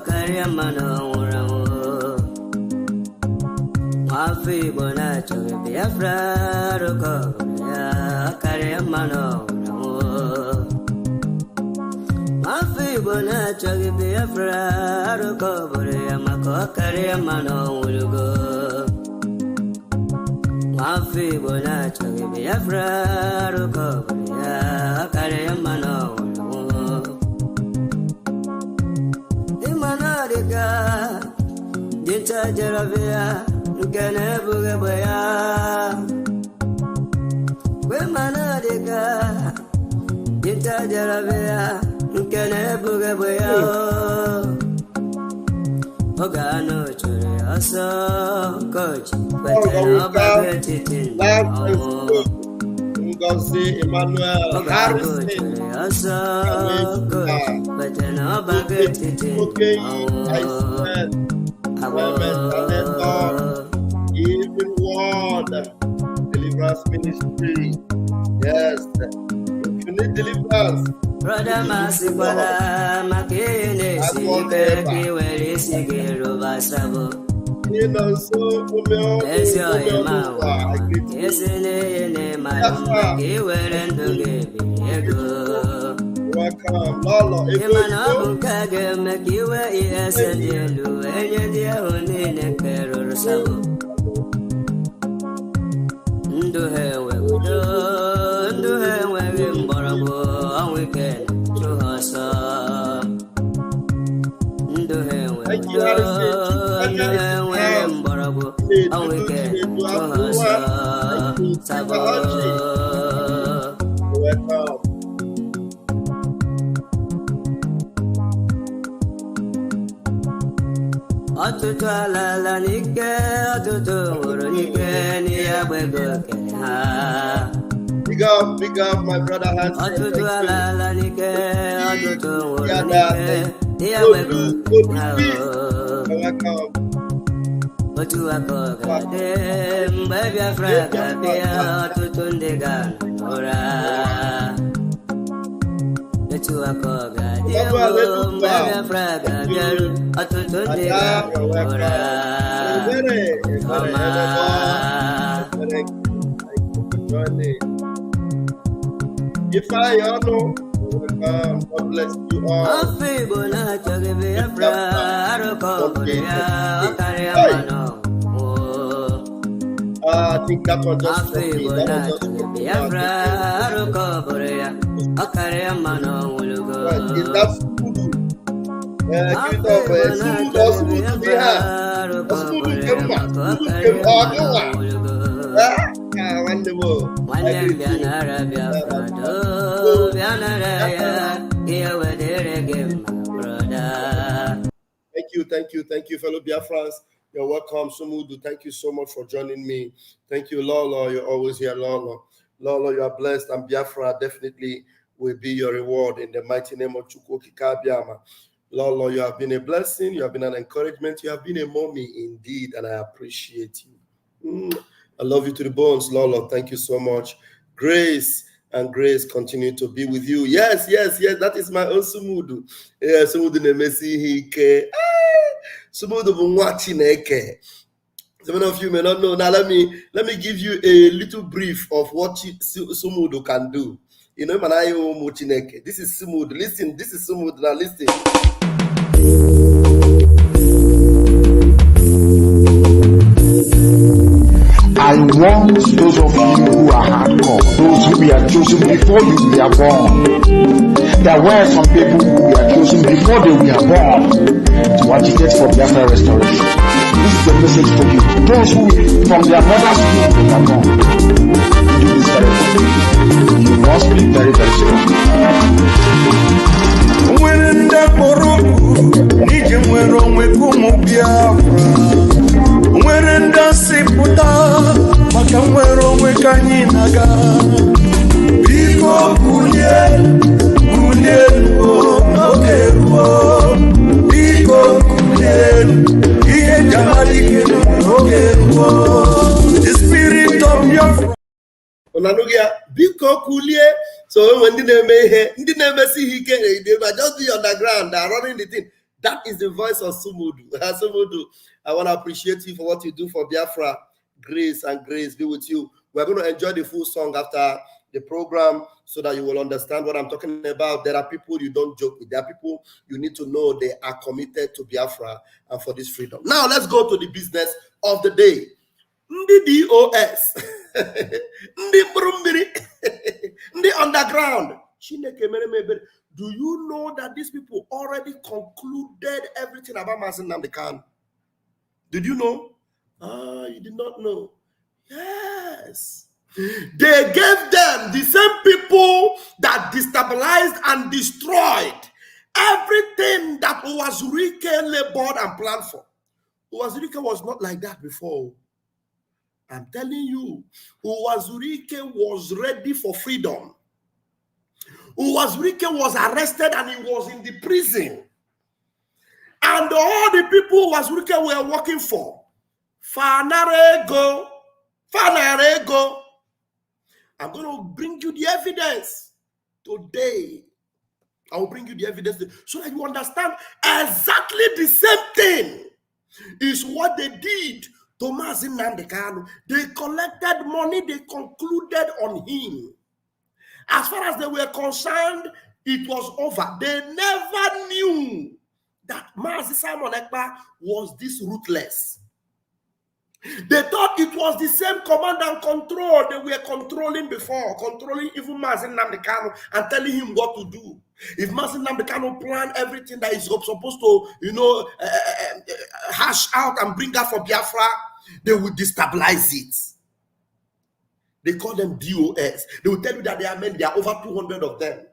carry mano uramo. Mafi bona choge biafra roko ya carry mano uramo. Mafi bona choge biafra roko ya mako carry mano urugo. Mafi bona choge biafra roko ya carry mano uramo. Imanariga Dinta Jaravia Gane Bugabaya Wemanariga Dinta Jaravia Gane Bugabaya Ogano Churi Aso Coach Beteno Bagetitin Ngozi Emmanuel Harrison Beteno Bagetitin okay, I said Even Word Deliverance Ministry. Yes, if you need deliverance, Brother Masipala Makine Sibeki Weli Sigiru Basabo. you know, so Yes, your mouth. Yes, in my and to give you. welcome, Lolo. Imanabu Kage make you a yes and you and you only necker or so. Do her well, do her well in Borabo, and we can to her son. Do her well, do her well in Borabo, and we can to her son. Sabo. Welcome. Atutu alala nike, atutu uru nike, ni abwego keha. Big up, my brother Hansen. Atutu alala nike, atutu uru nike, ni abwego keha. Welcome. Otu akoga de, mbabi afraga bia, atutu ndiga nora. Otu akoga de, mbabi afraga bia, atutu ndiga nora. If I know, God bless you all. I think that was just for me. Is that voodoo? Thank you, fellow Biafrans. You're welcome, Sumudu. Thank you so much for joining me. Thank you, Lolo. You're always here, Lolo. Lolo, you are blessed, and Biafra definitely will be your reward in the mighty name of Chukwuka Kabiama. Lolo, you have been a blessing. You have been an encouragement. You have been a mommy indeed, and I appreciate you. I love you to the bones, Lolo. Thank you so much. Grace and grace continue to be with you. Yes. That is my own Sumudu. Yeah, Sumudu Nemesi Hike. Sumudu Chineke. Some of you may not know. Now let me give you a little brief of what Sumudu can do. You know, Manayo Chineke. This is Sumudu. Listen, this is Sumudu. Now listen. I want those of you who are hardcore, those who were chosen before you were born. There were some people who were chosen before they were born to agitate for Biafra restoration. This is the message for you. Those who from their mother's womb were born. Do this very well. You must be very, very strong. When the Mwerenda siputa makamwero mwekanyinaga Biko kulie nogeruo Biko kulie iye jamalike nogeruo The spirit of your Onanugia Biko kulie. So when the name see he can just be underground, running the thing. That is the voice of Sumudu. Sumudu, I want to appreciate you for what you do for Biafra. Grace and grace be with you. We're going to enjoy the full song after the program so that you will understand what I'm talking about. There are people you don't joke with. There are people you need to know they are committed to Biafra and for this freedom. Now, let's go to the business of the day. Ndi DOS, Ndi Brumbiri, Ndi underground. Do you know that these people already concluded everything about Mazi Nnamdi Kanu? Did you know? You did not know. Yes. They gave them, the same people that destabilized and destroyed everything that Uwazurike labored and planned for. Uwazurike was not like that before. I'm telling you, Uwazurike was ready for freedom. Uwazurike was arrested and he was in the prison. And all the people Uwazurike were working for, Fanarego. I'm going to bring you the evidence today. I will bring you the evidence so that you understand exactly the same thing is what they did to Mazi Nnamdi Kanu. They collected money, they concluded on him. As far as they were concerned, it was over. They never knew that Mazi Simon Ekpa was this ruthless. They thought it was the same command and control they were controlling before, controlling even Mazi Nnamdi Kanu and telling him what to do. If Mazi Nnamdi Kanu planned everything that he's supposed to, hash out and bring out for Biafra, they would destabilize it. They call them DOS. They will tell you that they are men, there are over 200 of them.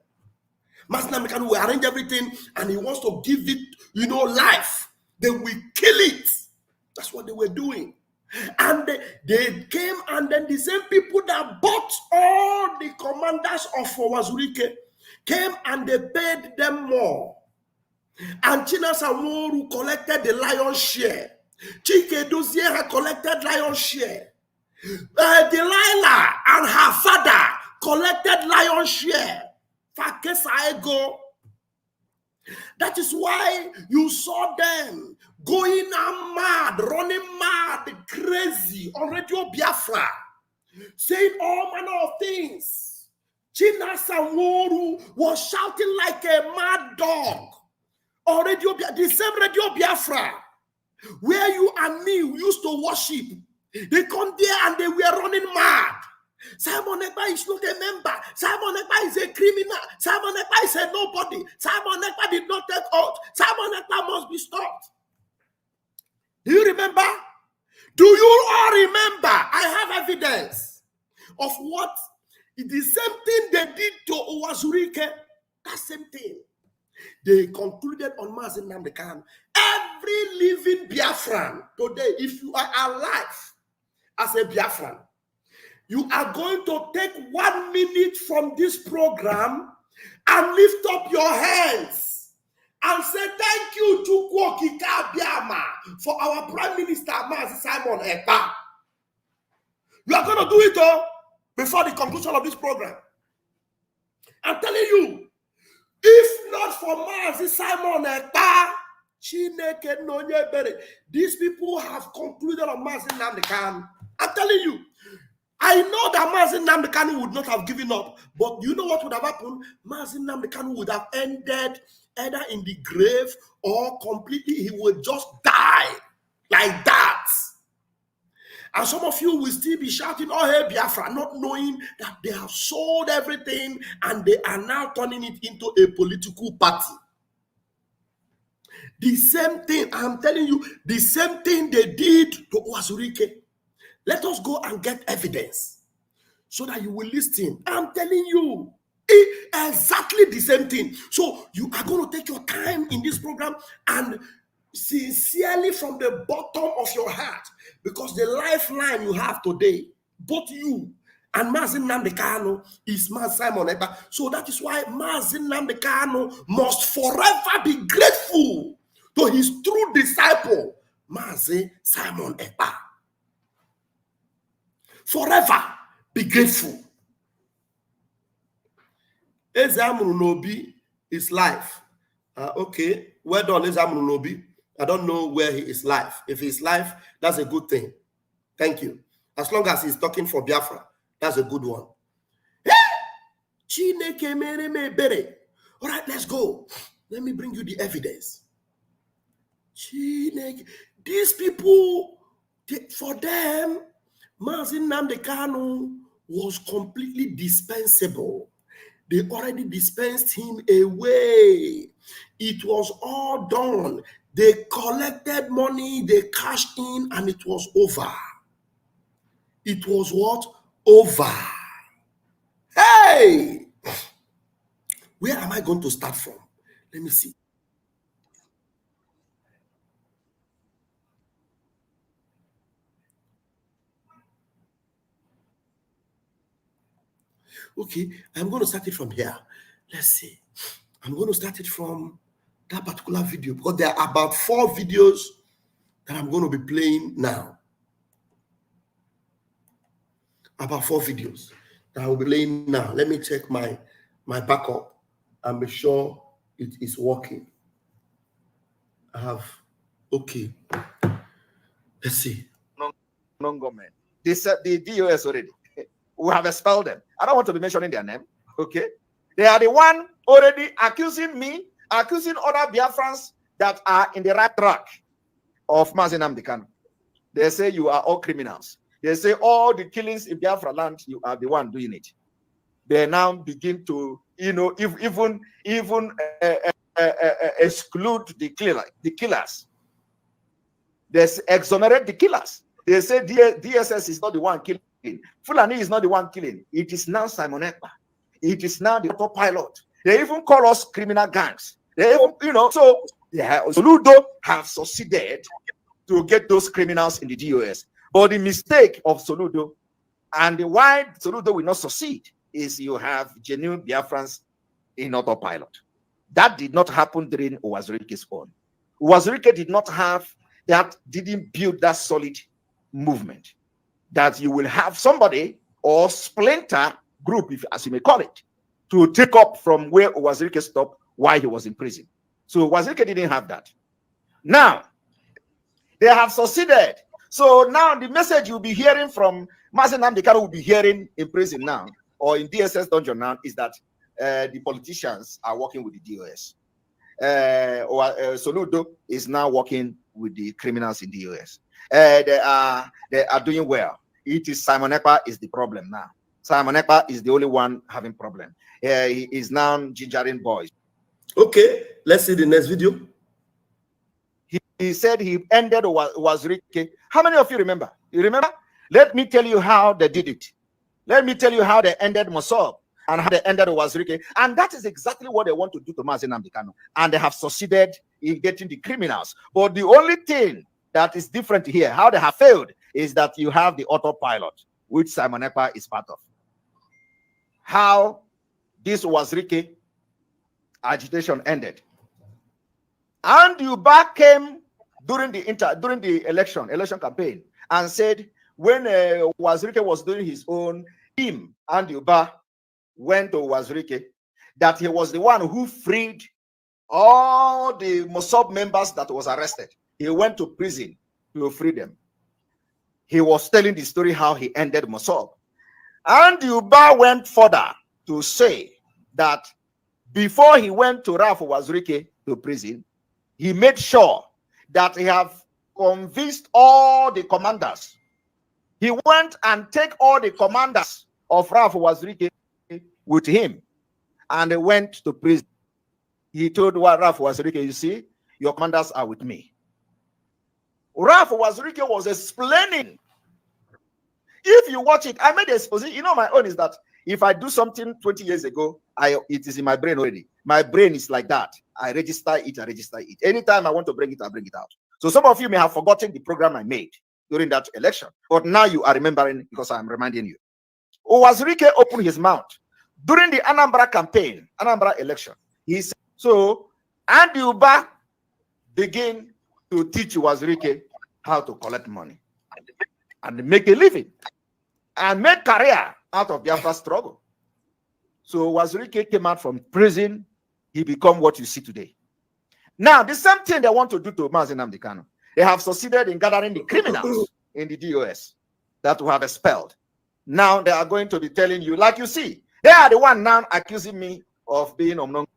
Mazi Nnamdi Kanu will arrange everything and he wants to give it, life. They will kill it. That's what they were doing. And they came, and then the same people that bought all the commanders of Uwazurike came and they paid them more. And Chinasa Nworu collected the lion's share. Chike Dozie had collected lion's share. Delilah and her father collected lion's share. Fakesa Ego. That is why you saw them going mad, running mad, crazy on Radio Biafra, saying all manner of things. Chinasa Nworu was shouting like a mad dog on Radio Biafra, the same Radio Biafra, where you and me used to worship. They come there and they were running mad. Simon Ekpa is not a member. Simon Ekpa is a criminal. Simon Ekpa is a nobody. Simon Ekpa did not take oath. Simon Ekpa must be stopped. Do you remember? Do you all remember? I have evidence of what the same thing they did to Uwazurike. That same thing. They concluded on Mazi Nnamdi Kanu. Every living Biafran today, if you are alive as a Biafran, you are going to take 1 minute from this program and lift up your hands and say, thank you to Kwokika Biama for our Prime Minister, Mazi Simon Ekpa. You are going to do it all before the conclusion of this program. I'm telling you, if not for Mazi Simon Ekpa, these people have concluded on Mazi Nnamdi Kanu. I'm telling you, I know that Mazi Nnamdi Kanu would not have given up, but you know what would have happened? Mazi Nnamdi Kanu would have ended either in the grave or completely, he would just die like that. And some of you will still be shouting, oh, hey, Biafra, not knowing that they have sold everything and they are now turning it into a political party. The same thing, I'm telling you, the same thing they did to Uwazurike. Let us go and get evidence so that you will listen. I'm telling you, exactly the same thing. So you are going to take your time in this program and sincerely from the bottom of your heart, because the lifeline you have today, both you and Mazi Nnamdi Kanu is Mazi Simon Ekpa. So that is why Mazi Nnamdi Kanu must forever be grateful to his true disciple, Mazi Simon Ekpa. Forever be grateful. Ezamuru Nobi is life. Okay. well done, Ezam. I don't know where he is live. If he's live, that's a good thing. Thank you. As long as he's talking for Biafra, that's a good one. All right, let's go. Let me bring you the evidence. These people, for them, Mazin Nnamdi Kanu was completely dispensable. They already dispensed him away. It was all done. They collected money, they cashed in, and it was over. It was what? Over. Hey! Where am I going to start from? Let me see. Okay, I'm going to start it from here. Let's see. I'm going to start it from that particular video because there are about 4 videos that I'm going to be playing now. About 4 videos that I will be playing now. Let me check my backup and be sure it is working. I have, okay. Let's see. Non-government. They said the DOS already. We have expelled them. I don't want to be mentioning their name. Okay. They are the one already accusing me, accusing other Biafrans that are in the right track of Mazin Nnamdi Kanu. They say you are all criminals. They say all the killings in Biafra land, you are the one doing it. They now begin to, even exclude the killers. They exonerate the killers. They say DSS is not the one killing. Fulani is not the one killing. It is now Simon Ekpa. It is now the autopilot. They even call us criminal gangs. They even, so Soludo have succeeded to get those criminals in the DOS. But the mistake of Soludo and why Soludo will not succeed is you have genuine Biafrans in autopilot. That did not happen during Uwazurike's own. Uwazurike did not have that, didn't build that solid movement that you will have somebody or splinter group, if as you may call it, to take up from where Uwazurike stopped while he was in prison. So Uwazurike didn't have that. Now, they have succeeded. So now the message you'll be hearing from Mazin Nnamdi Kanu will be hearing in prison now, or in DSS dungeon now, is that the politicians are working with the DOS. Soludo is now working with the criminals in the DOS. They are doing well. It is Simon Ekpa is the problem now. Simon Ekpa is the only one having problem. He is now gingering boys. Okay, let's see the next video. He said he ended Uwazurike. How many of you remember? You remember? Let me tell you how they did it. Let me tell you how they ended Mossab and how they ended Uwazurike. And that is exactly what they want to do to Mazin Nnamdi Kanu. And they have succeeded in getting the criminals. But the only thing that is different here, how they have failed, is that you have the autopilot, which Simon Ekpa is part of. How this Uwazurike agitation ended. And Yuba came during the election campaign and said when Uwazurike was doing his own team, and Yuba went to Uwazurike, that he was the one who freed all the Mossab members that was arrested. He went to prison to free them. He was telling the story how he ended Mossab. And Yuba went further to say that before he went to Ralph Uwazurike to prison, he made sure that he have convinced all the commanders. He went and take all the commanders of Ralph Uwazurike with him, and they went to prison. He told Ralph Uwazurike, you see, your commanders are with me. Ralph Uwazurike was explaining. If you watch it, I made a exposition. My own is that if I do something 20 years ago, it is in my brain already. My brain is like that. I register it. Anytime I want to bring it, I bring it out. So some of you may have forgotten the program I made during that election, but now you are remembering because I'm reminding you. Uwazurike opened his mouth during the Anambra campaign, Anambra election. He said, so Andy Uba began to teach Uwazurike how to collect money and make a living and make career out of Biafra struggle. So Uwazurike came out from prison. He became what you see today. Now, the same thing they want to do to Mazi Nnamdi Kanu. They have succeeded in gathering the criminals in the DOS that we have expelled. Now they are going to be telling you, like you see, they are the one now accusing me of being omnong.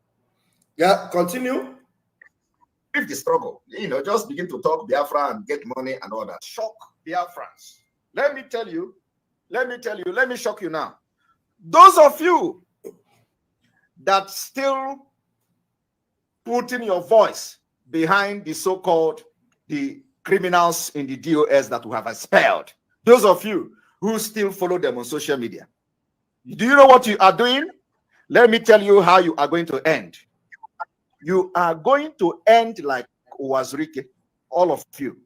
Yeah, continue. If the struggle, just begin to talk Biafra and get money and all that. Shock Biafrans. Let me tell you, let me shock you now. Those of you that still putting your voice behind the so-called the criminals in the DOS that we have expelled, those of you who still follow them on social media, do you know what you are doing? Let me tell you how you are going to end. You are going to end like Wazirike. All of you.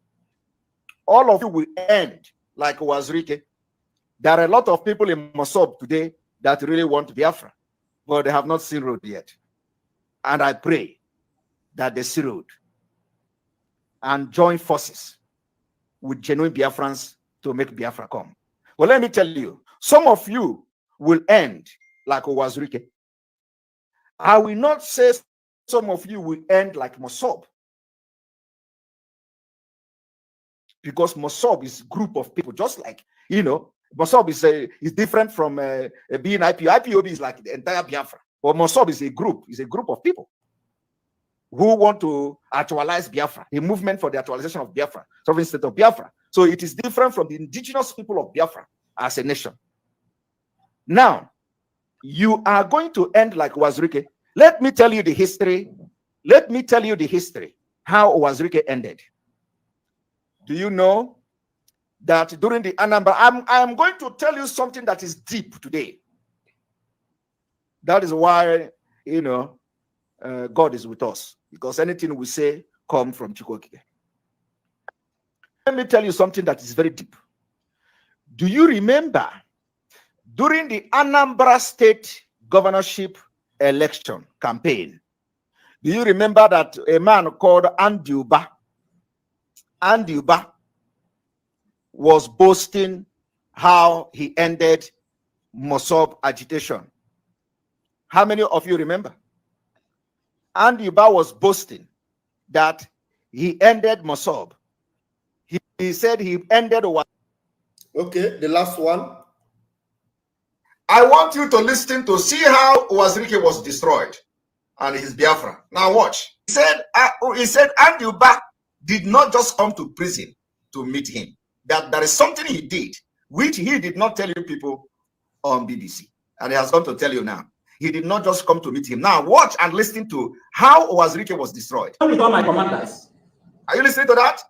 All of you will end like Wazirike. There are a lot of people in Mosob today that really want Biafra, but they have not seen road yet. And I pray that they see road and join forces with genuine Biafrans to make Biafra come. Well, let me tell you, some of you will end like Wazirike. I will not say some of you will end like Mosob, because Mosob is a group of people, just like, Mosob is different from being IPO. IPOB is like the entire Biafra, but Mosob is a group of people who want to actualize Biafra, a movement for the actualization of Biafra, sovereign state of Biafra. So it is different from the indigenous people of Biafra as a nation. Now, you are going to end like Wazirike. Let me tell you the history. Let me tell you the history, how Wazirike ended. Do you know that during the Anambra, I am going to tell you something that is deep today. That is why, God is with us, because anything we say come from Chukwokike. Let me tell you something that is very deep. Do you remember during the Anambra State governorship election campaign, do you remember that a man called Andy Uba was boasting how he ended Mosob agitation? How many of you remember? Andy Uba was boasting that he ended Mosob. He said he ended what? Okay, the last one. I want you to listen to see how Wazirike was destroyed and his Biafra. Now watch. He said Andy Uba did not just come to prison to meet him. That there is something he did, which he did not tell you people on BBC. And he has come to tell you now. He did not just come to meet him. Now watch and listen to how Wazirike was destroyed. With all my commanders. Are you listening to that?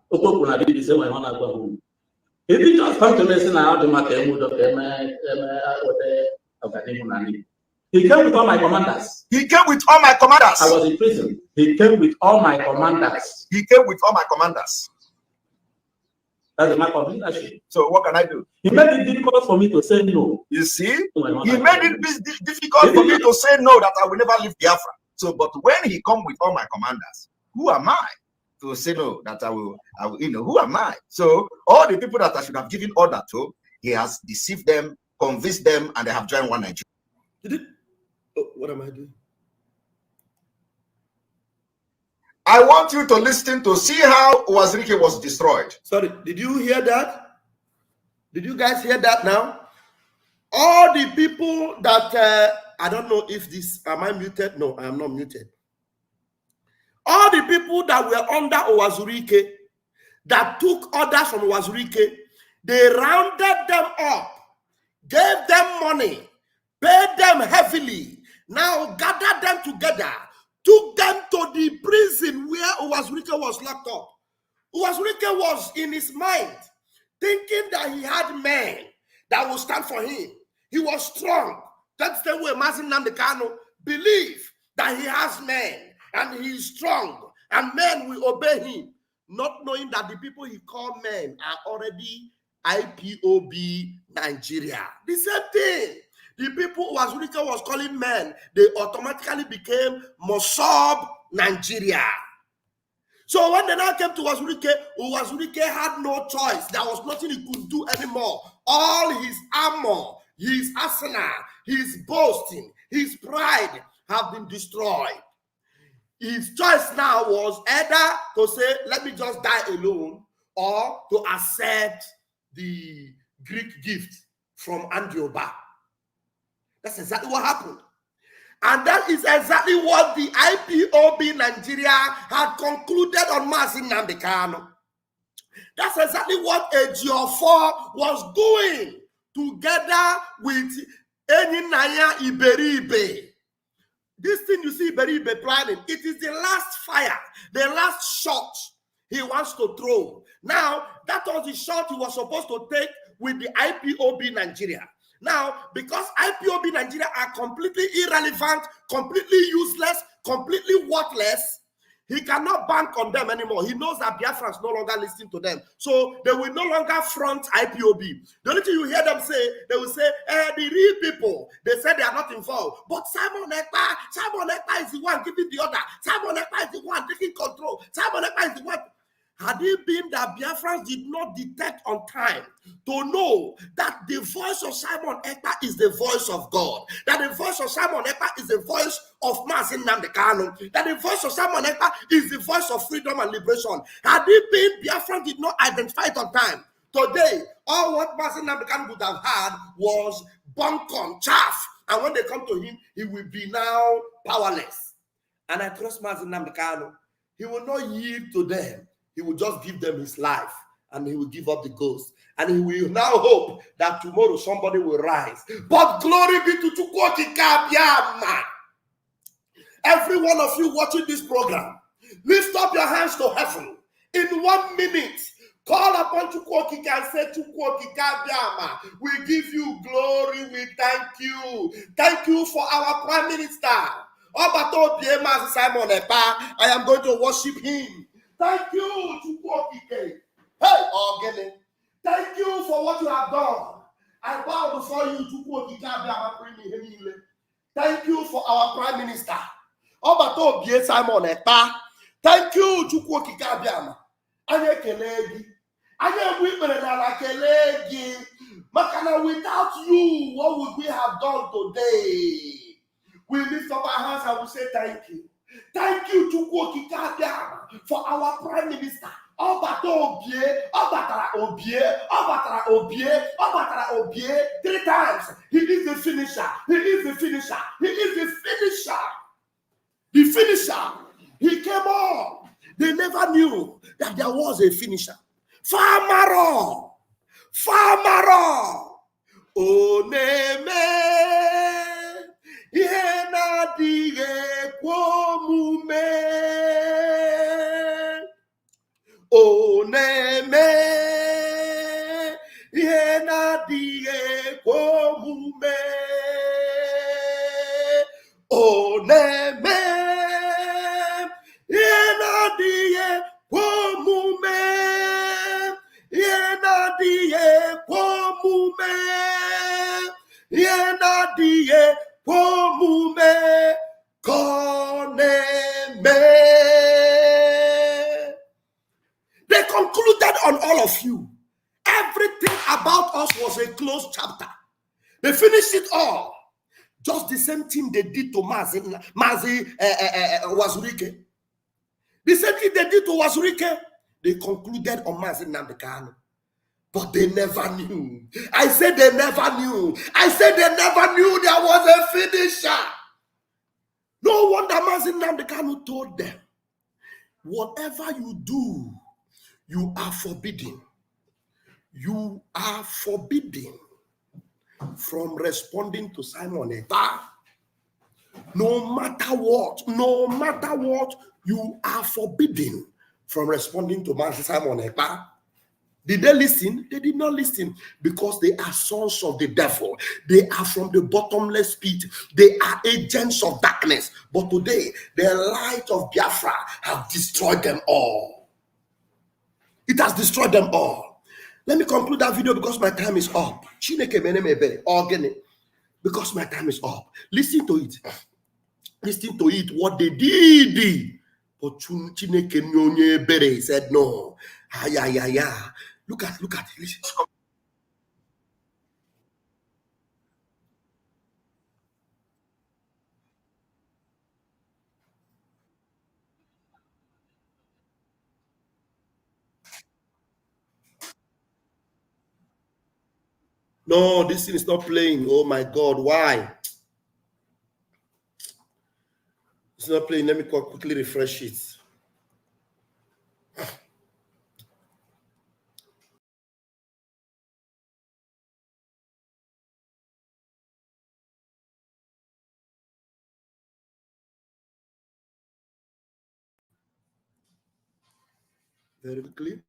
He didn't just come to listen how the He came with all my commanders. He came with all my commanders. I was in prison. He came with all my commanders. He came with all my commanders. That's the mark of leadership. So what can I do? He made it difficult for me to say no. You see? He made it difficult for me to say no, that I will never leave Biafra. So, but when he come with all my commanders, who am I to say no, that I will, who am I? So all the people that I should have given order to, he has deceived them, convinced them, and they have joined one Nigeria. Did it? Oh, what am I doing? I want you to listen to see how Wazirike was destroyed. Sorry, did you hear that? Did you guys hear that now? All the people that, I don't know if this, am I muted? No, I am not muted. All the people that were under Wazirike, that took orders from Wazirike, they rounded them up, gave them money, paid them heavily, now gathered them together, took them to the prison where Wazirike was locked up. Wazirike was in his mind, thinking that he had men that would stand for him. He was strong. That's the way Mazi Nnamdi Kanu believed that he has men and he is strong and men will obey him, not knowing that the people he called men are already IPOB Nigeria. The same thing. The people Wazirike was calling men, they automatically became Mosob Nigeria. So when they now came to Wazirike had no choice. There was nothing he could do anymore. All his armor, his arsenal, his boasting, his pride have been destroyed. his choice now was either to say, let me just die alone, or to accept the Greek gift from Andioba. That's exactly what happened. And that is exactly what the IPOB Nigeria had concluded on Mazi Nnamdi Kanu. That's exactly what Ejiofor was doing together with Eninaya Iberibe. This thing you see Iberibe planning, it is the last fire, the last shot he wants to throw. Now, that was the shot he was supposed to take with the IPOB Nigeria. Now, because IPOB Nigeria are completely irrelevant, completely useless, completely worthless, he cannot bank on them anymore. He knows that Biafrans no longer listen to them. So they will no longer front IPOB. The only thing you hear them say, they will say, the real people, they say they are not involved. But Simon Ekpa is the one giving the order. Simon Ekpa is the one taking control. Simon Ekpa is the one. Had it been that Biafrans did not detect on time to know that the voice of Simon Ekpa is the voice of God, that the voice of Simon Ekpa is the voice of Mazi Nnamdi Kanu, that the voice of Simon Ekpa is the voice of freedom and liberation. Had it been Biafrans did not identify it on time, today, all what Mazi Nnamdi Kanu would have had was bunkum, chaff. And when they come to him, he will be now powerless. And I trust Mazi Nnamdi Kanu. He will not yield to them. He will just give them his life, and he will give up the ghost. And he will now hope that tomorrow somebody will rise. But glory be to Chukwu Kabiama. Every one of you watching this program, lift up your hands to heaven. In 1 minute, call upon Chukwu and say, Chukwu Kabiama, we give you glory, we thank you. Thank you for our Prime Minister. Obato Biema Simon Ekpa, I am going to worship him. Thank you, Chukwu. Hey, Ogene. Thank you for what you have done. I bow before you, Chukwu. Thank you for our Prime Minister. Obato Bie Simon Ekpa. Thank you, Chukwu Kikabiama. Anye kelegi. Anye wipere na kelegi. Makana, without you, what would we have done today? We lift up our hands and we say thank you. Thank you, Chukwu Kikabiama, for our Prime Minister. Obato Obie, Obatara Obie, Obatara Obie, Obatara Obie, 3 times. He is the finisher. He is the finisher. He is the finisher. The finisher. He came on. They never knew that there was a finisher. Famaro. Famaro. Oneme. Yena dige kwomume. Oneme. Yena dige kwomume. Oneme. Yena dige kwomume. Yena dige kwomume. Yena dige Komume koneme. They concluded on all of you. Everything about us was a closed chapter. They finished it all. Just the same thing they did to Mazi Wazurike. The same thing they did to Wazurike. They concluded on Mazi Nnamdi Kanu. But they never knew. I said they never knew. I said they never knew there was a finisher. No wonder Mazi Nnamdi Kanu told them, whatever you do, you are forbidden. You are forbidden from responding to Simon Ekpa. No matter what, you are forbidden from responding to Mazi Simon Ekpa. Did they listen? They did not listen because they are sons of the devil. They are from the bottomless pit. They are agents of darkness. But today, the light of Biafra have destroyed them all. It has destroyed them all. Let me conclude that video because my time is up. Because my time is up. Listen to it. Listen to it, what they did. But Chineke Nyonye Bere said no. Look at it. Listen. No, this thing is not playing. Oh my God, why? It's not playing. Let me quickly refresh it. Very quickly.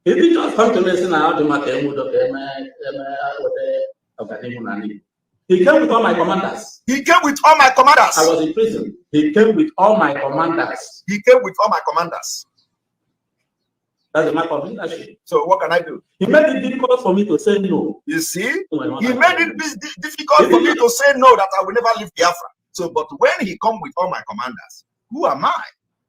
He did not come to listen out to my He came with all my commanders. He came with all my commanders. I was in prison. He came with all my commanders. He came with all my commanders. That's the mark of leadership. So what can I do? He made it difficult for me to say no. You see? He made it difficult for me to say no, that I will never leave Biafra. So, but when he come with all my commanders, who am I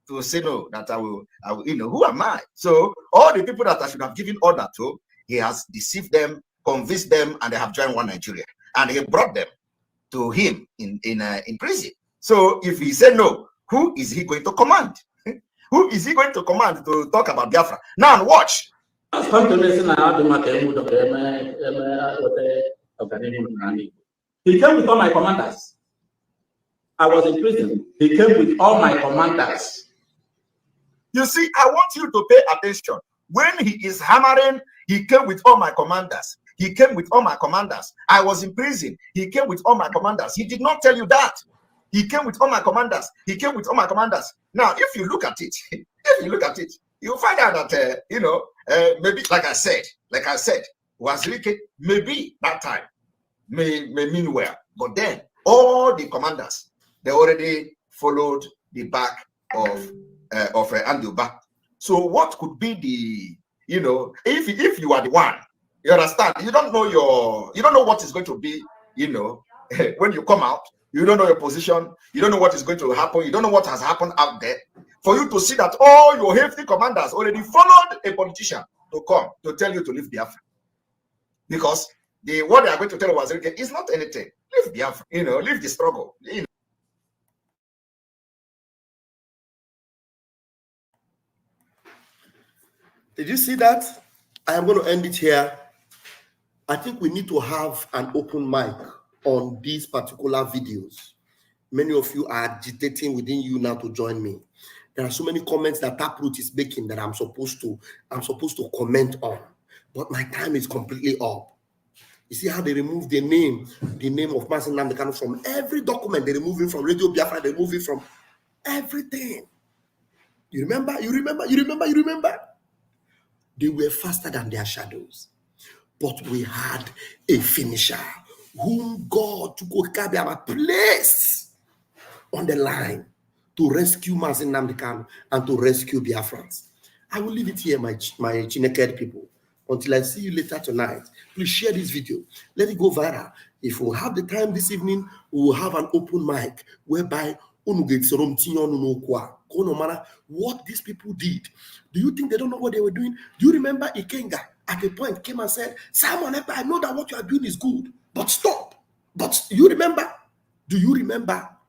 to say no, that I will, who am I? So all the people that I should have given order to, he has deceived them, convinced them, and they have joined one Nigeria. And he brought them to him in prison. So if he said no, who is he going to command? Who is he going to command to talk about Biafra? Now watch. He came with all my commanders. I was in prison. He came with all my commanders. You see, I want you to pay attention. When he is hammering, he came with all my commanders. He came with all my commanders. I was in prison. He came with all my commanders. He did not tell you that. He came with all my commanders. He came with all my commanders. Now, if you look at it, you'll find out that, maybe, like I said, Wazirike, maybe that time may mean well. But then, all the commanders, they already followed the back of Anduba. So what could be the, if you are the one, you understand, you don't know what is going to be, when you come out, you don't know your position, you don't know what is going to happen, you don't know what has happened out there. For you to see that all your hefty commanders already followed a politician to come to tell you to leave Biafra. Because what they are going to tell Wazirike is not anything. Leave Biafra, leave the struggle. Did you see that? I am going to end it here. I think we need to have an open mic on these particular videos. Many of you are agitating within you now to join me. There are so many comments that Taproot is making that I'm supposed to comment on, but my time is completely up. You see how they remove the name of Mazen Namdekano from every document. They remove it from Radio Biafra. They remove it from everything. You remember? They were faster than their shadows. But we had a finisher whom God took Okabiama placed on the line to rescue Mazen Namdekano and to rescue Biafrans. I will leave it here, my Chineked people. Until I see you later tonight, please share this video. Let it go viral. If we have the time this evening, we will have an open mic whereby no matter what these people did. Do you think they don't know what they were doing? Do you remember Ikenga at a point came and said, Simon, I know that what you are doing is good, but stop. But do you remember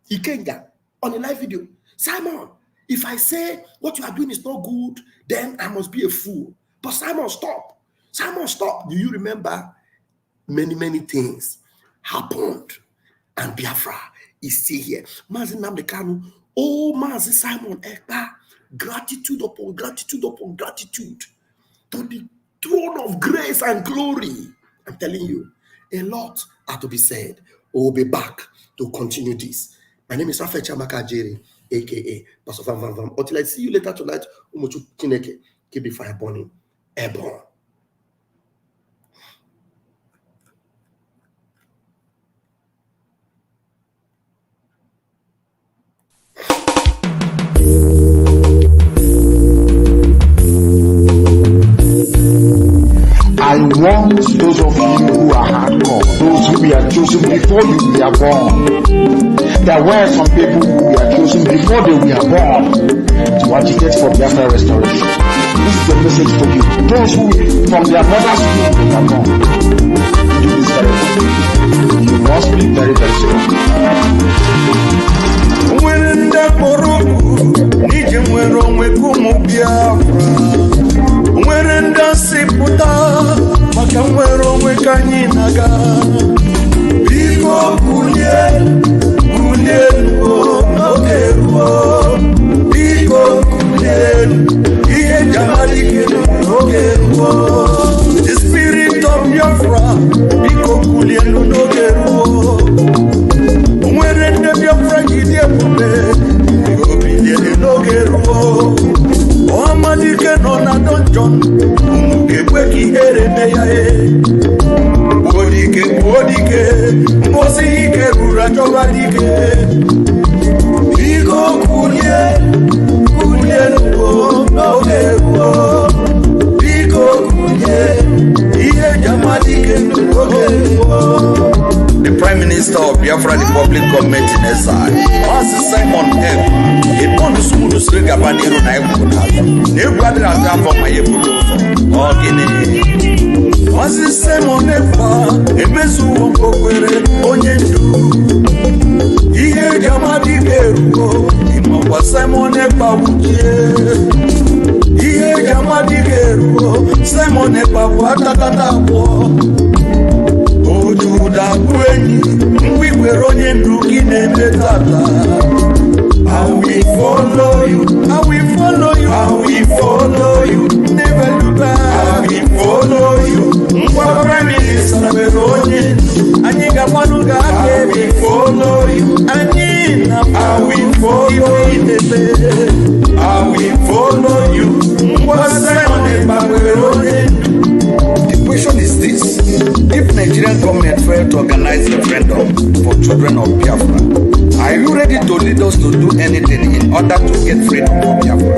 Ikenga on a live video? Simon, if I say what you are doing is not good, then I must be a fool. But Simon, stop. Simon, stop. Do you remember many things happened? And Biafra is still here. Mazen Namdekano, oh Mazen Simon Ekpa, gratitude upon gratitude upon gratitude to the throne of grace and glory. I'm telling you, a lot are to be said. We'll be back to continue this. My name is Rafael Chamaka Jerry, aka Pastor Van Van Van. Until I see you later tonight, Umuchu Kineke, keep the fire burning. Airborne. I want those of you who are hardcore, those who were chosen before you were born. There were some people who were chosen before they were born to agitate for Biafra restoration. This is the message for you. Those who from their mother's womb were born. Do this very well. You must be very, very strong. When the ebe obilie n'oge ruo ọmadike nọ na dungeon unu ga-ekwe ka ihere mee ya odike mbosi ike ruru achọba dike biko kulie n'oge ruo biko kulie ihe jamadike n'oge ruo. The Prime Minister of Biafra Republic Government in exile, Master Simon M. Upon the smooth string of an hero, nobody has done for my able. Master Simon Ekpa, a mesu of Onyendu. Here, Jamadi Geru, Imamba Simon Ekpa, here, Jamadi Geru, Simon Ekpa, Watatata. Ojuda kwenyi mwikwero onye ndugi na-eme tata. I will follow you, I will follow you, I will follow you, never look back. I will follow you. Mwa Prime Minister nwere onye anyị ga-agbanụ ga-aka. I will follow you, anyị na I will follow you, I will follow you. Mwa Simon Ekpa nwere onye. The question is this: if Nigerian government failed to organize a referendum for children of Biafra, are you ready to lead us to do anything in order to get freedom from Biafra?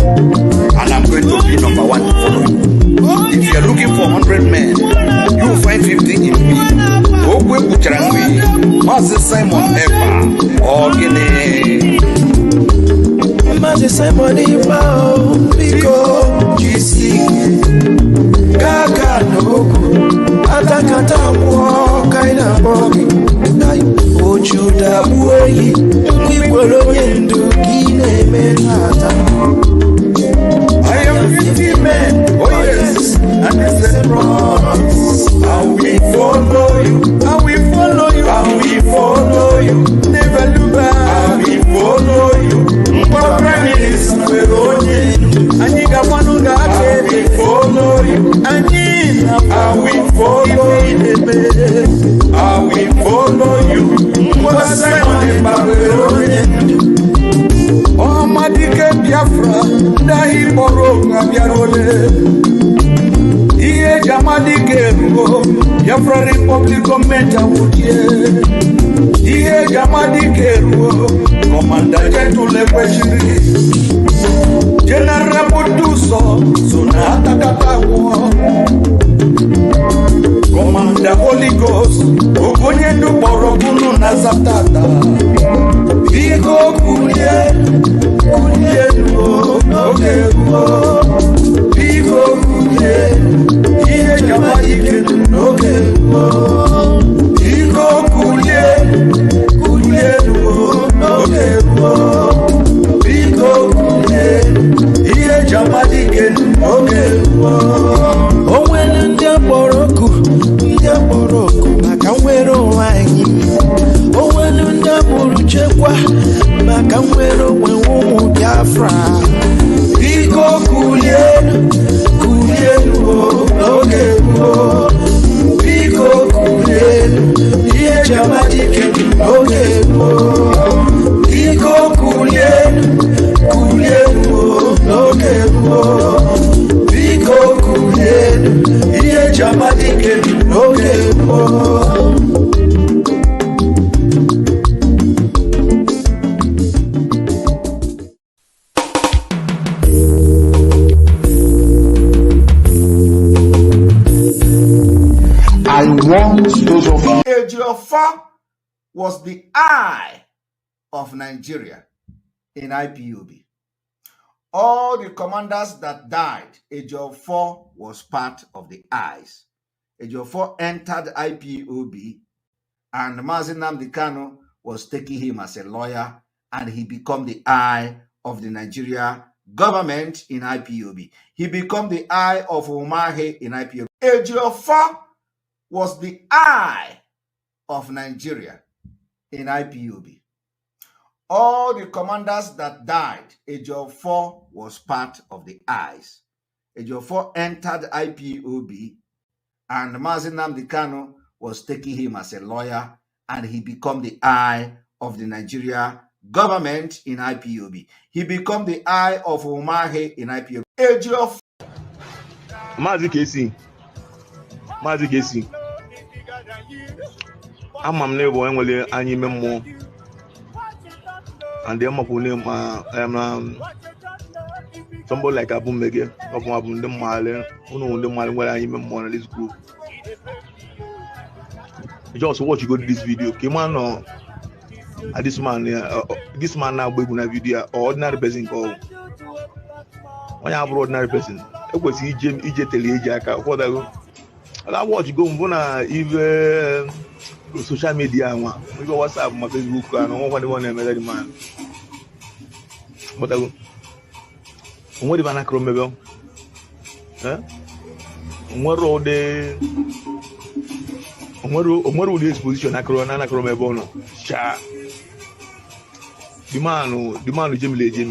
And I'm going to be number one to follow you. If you're looking for 100 men, you'll find 50 in me. Okwe Kucharangwe, Master Simon Ekpa, or Guinea. Master Simon Ekpa, Pico, GC. Kaka n'okwu atakata abụọ kaina bọgị ojuda uweyi nwikwere onye ndu gị na-eme tata. I am 50 men, oh yes, and it's a promise. I will follow you, I will follow you, I will follow you, never look back. I will follow you. Mpa Prime Minister nwere onye anyị ga-agbanụ ga-aka. I will follow you, I will follow you, I will follow you. Mpa Simon Ekpa nwere onye ọmadike Biafra ndahi kpọrọ abịarole. Ihe jamadike ruo Biafra Republic Government awudie. Ihe jamadike ruo Commander General kwechiri. General Buduso Suna atakata wo. Commander Holy Ghost Ogonyendu Borogunu na Zatata. Biko kulie n'oge ruo. Biko kulie ihe jamadike n'oge ruo. Biko kulie n'oge ruo. Biko kulie ihe jamadike n'oge ruo. O nwere ndị akpọrọ oku maka nwere onwe anyị. O nwere ndị akpọrọ chekwa maka nwere onwe ụmụ Biafra. Biko kulie n'oge ruo. Biko kulie ihe jamadike n'oge ruo. Biko kulie n'oge ruo. Biko kulie ihe jamadike n'oge ruo. I want those of you. Ejiofor was the eye of Nigeria in IPOB. All the commanders that died, Ejiofor was part of the eyes. Ejiofor entered IPOB, and Mazi Nnamdi Kanu was taking him as a lawyer, and he became the eye of the Nigeria government in IPOB. He became the eye of Umahi in IPOB. Ejiofor was the eye of Nigeria in IPOB. All the commanders that died, Ejiofor was part of the eyes. Ejiofor entered IPOB, and Mazi Nnamdi Kanu was taking him as a lawyer, and he became the eye of the Nigeria government in IPOB. He became the eye of Umahi in IPOB. Age of Mazi KC. I'm never when any memo. And the Amapu name somebody like Abu Mege of Abu the Male, who the Male where I even more in this group. Just watch you go to this video. Came on this man now going a video or ordinary person call. When I have ordinary person, it was EJ Telejack. What I watch go on even social media. We go WhatsApp, my Facebook, and all one man. But I what if I not remember? What road the exposition? I can't remember. No, cha. The man Jimmy.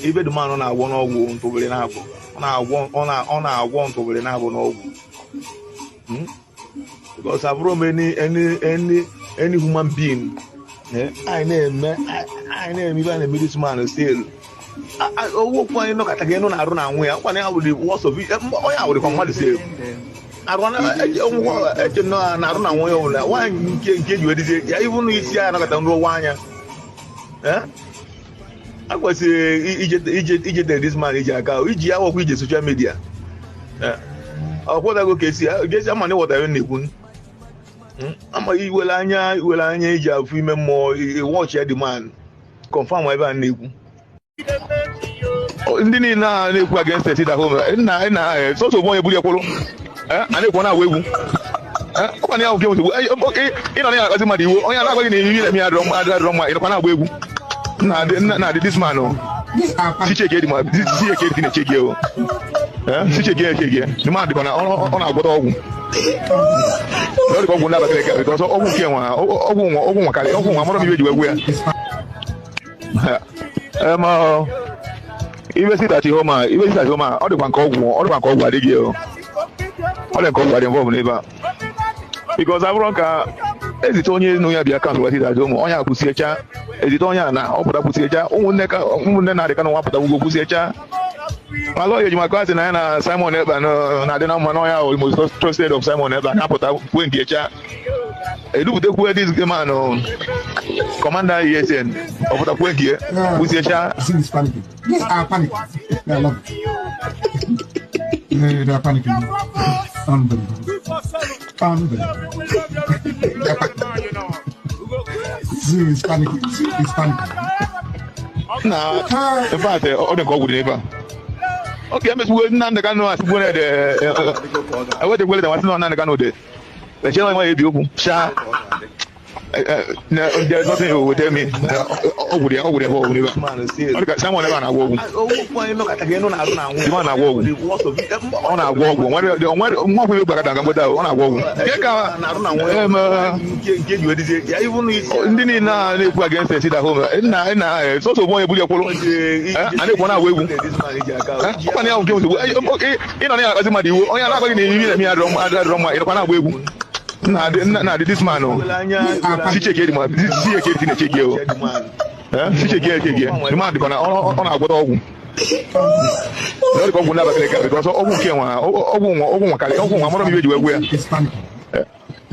Even the man on our one or one to be on our one to be no. Because I've run any human being. I name even a middleman still. I walk one look at again on our own way. One hour with the worst of it. I would come to say. I want to know. I don't know why you can't get you. Even if you are not going to one. I was this man I work with social media. What I go see, I guess I'm not what I need. I'm a Anya female more watch the man confirm whatever need. Oh, indeed, now they go against the city at home. So one a bully. And they want to wait. One hour game to okay. You know, as somebody, oh, you're not going to me. I don't want now this man, she check it, man. She check it in a check you. She check it. The man on our bottom. Not go never get because all who came even see that home, even at home, all the one called what they give. All the called what involved neighbor. Because I'm wrong. Is it only no ya be account what it at home? On ya pusicha. Is it on ya na? Open pusicha. Na they can open go pusicha. My lawyer, you might and Simon Ebba, and I don't know Manoya or most trusted of Simon Ebba. I put out when the chat. I do the way this man, Commander ESN, of the point here, with your chat. This panicking. Yes, I panic. I love it. They are panicking. Unbelievable. It's panicking. It's panicking. Nah, in fact, all the call with neighbor. Okay, Miss Wood, none the canoe. I went to where there was no none the canoe. The channel might be open. Sha. There's nothing with me. Over there. Someone ever I walk. Again on our walk. On our walk. What will you back on our walk? Get you even against the city at home. It's also one of your and they want to wait. Nah, this man, she check it, man. She check it in a check you. She check it again. The man on our bottom. Not going to never take because all came on.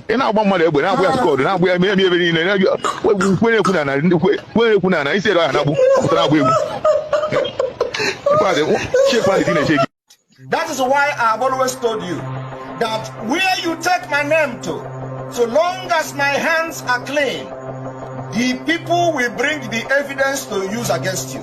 And now one mother, but now we are scored. Now we are maybe in where Kunana. He said, that is why I've always told you that where you take my name to, so long as my hands are clean, the people will bring the evidence to use against you.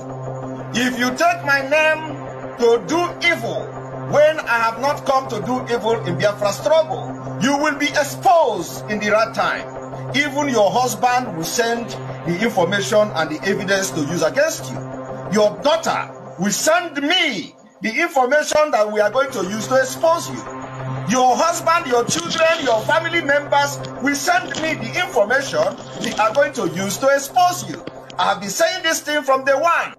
If you take my name to do evil, when I have not come to do evil in Biafra struggle, you will be exposed in the right time. Even your husband will send the information and the evidence to use against you. Your daughter will send me the information that we are going to use to expose you. Your husband, your children, your family members will send me the information we are going to use to expose you. I have been saying this thing from day one.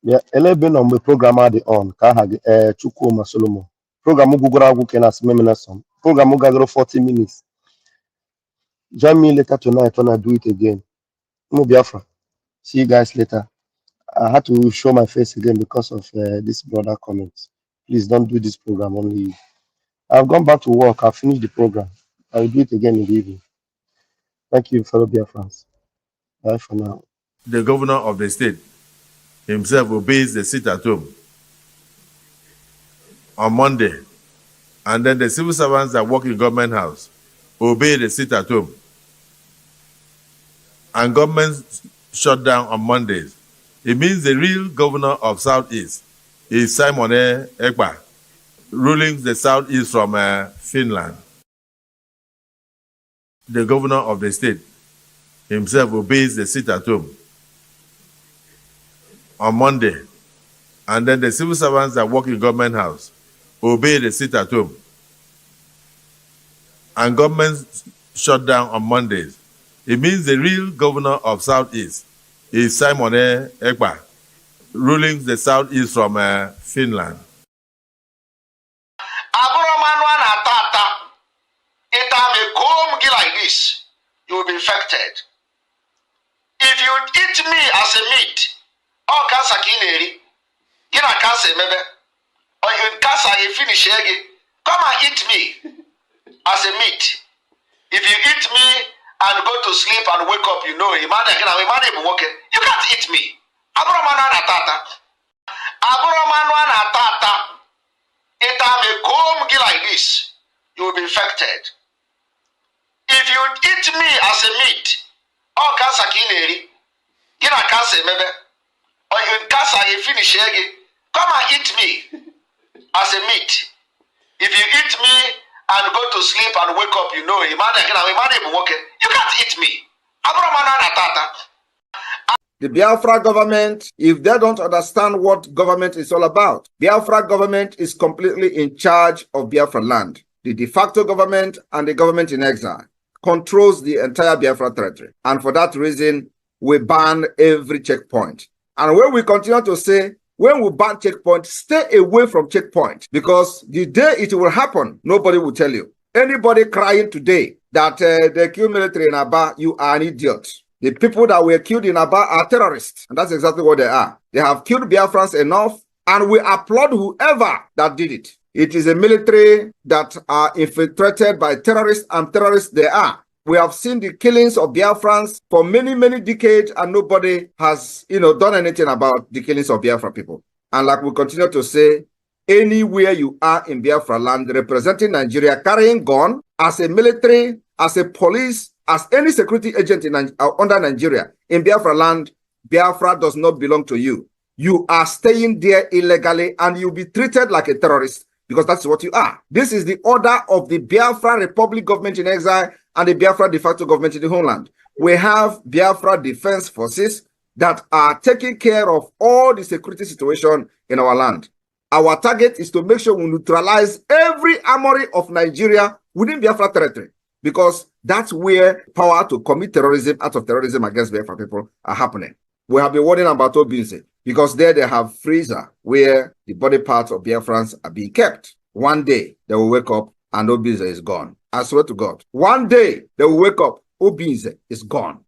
Yeah, 11 on the program at the on. Kahag Chukuma Solomo. Program Gugura Wukenas Meminasum. Program Gather 40 minutes. Join me later tonight when I do it again. Biafra. See you guys later. I had to show my face again because of this brother comments. Please don't do this program only you. I've gone back to work. I've finished the program. I will do it again in the evening. Thank you, fellow Biafrans. Bye for now. The governor of the state himself obeys the sit at home on Monday, and then the civil servants that work in government house obey the sit at home, and government shut down on Mondays. It means the real governor of Southeast is Simon Ekpa, ruling the Southeast from Finland. The governor of the state himself obeys the sit at home on Monday, and then the civil servants that work in government house obey the sit at home, and government shut down on Mondays. It means the real governor of Southeast is Simon Ekpa, ruling the Southeast from Finland. Like this, you will be infected. If you eat me as a meat, or cancer kineri, gina cancer maybe, or you cancer you finish again, come and eat me as a meat. If you eat me and go to sleep and wake up, you know, you can't eat me. Like this, you will be infected. If you eat me as a meat, or cancer kineri, gina cancer maybe, or you cancer you finish again, come and eat me as a meat. If you eat me and go to sleep and wake up, you know, you can't eat me. The Biafra government, if they don't understand what government is all about, Biafra government is completely in charge of Biafra land. The de facto government and the government in exile controls the entire Biafra territory. And for that reason, we ban every checkpoint. And when we continue to say, when we ban checkpoint, stay away from checkpoint, because the day it will happen, nobody will tell you. Anybody crying today that they killed military in Aba, you are an idiot. The people that were killed in Aba are terrorists. And that's exactly what they are. They have killed Biafrans enough, and we applaud whoever that did it. It is a military that are infiltrated by terrorists, and terrorists they are. We have seen the killings of Biafrans for many, many decades, and nobody has, done anything about the killings of Biafra people. And like we continue to say, anywhere you are in Biafra land representing Nigeria, carrying gun as a military, as a police, as any security agent under Nigeria in Biafra land, Biafra does not belong to you. You are staying there illegally, and you'll be treated like a terrorist, because that's what you are. This is the order of the Biafra Republic government in exile and the Biafra de facto government in the homeland. We have Biafra Defense Forces that are taking care of all the security situation in our land. Our target is to make sure we neutralize every armory of Nigeria within Biafra territory, because that's where power to commit terrorism, acts of terrorism against Biafra people are happening. We have been warning about Obinze, because there they have freezer where the body parts of Biafrans are being kept. One day they will wake up and Obinze is gone. I swear to God. One day they will wake up, Obinze is gone.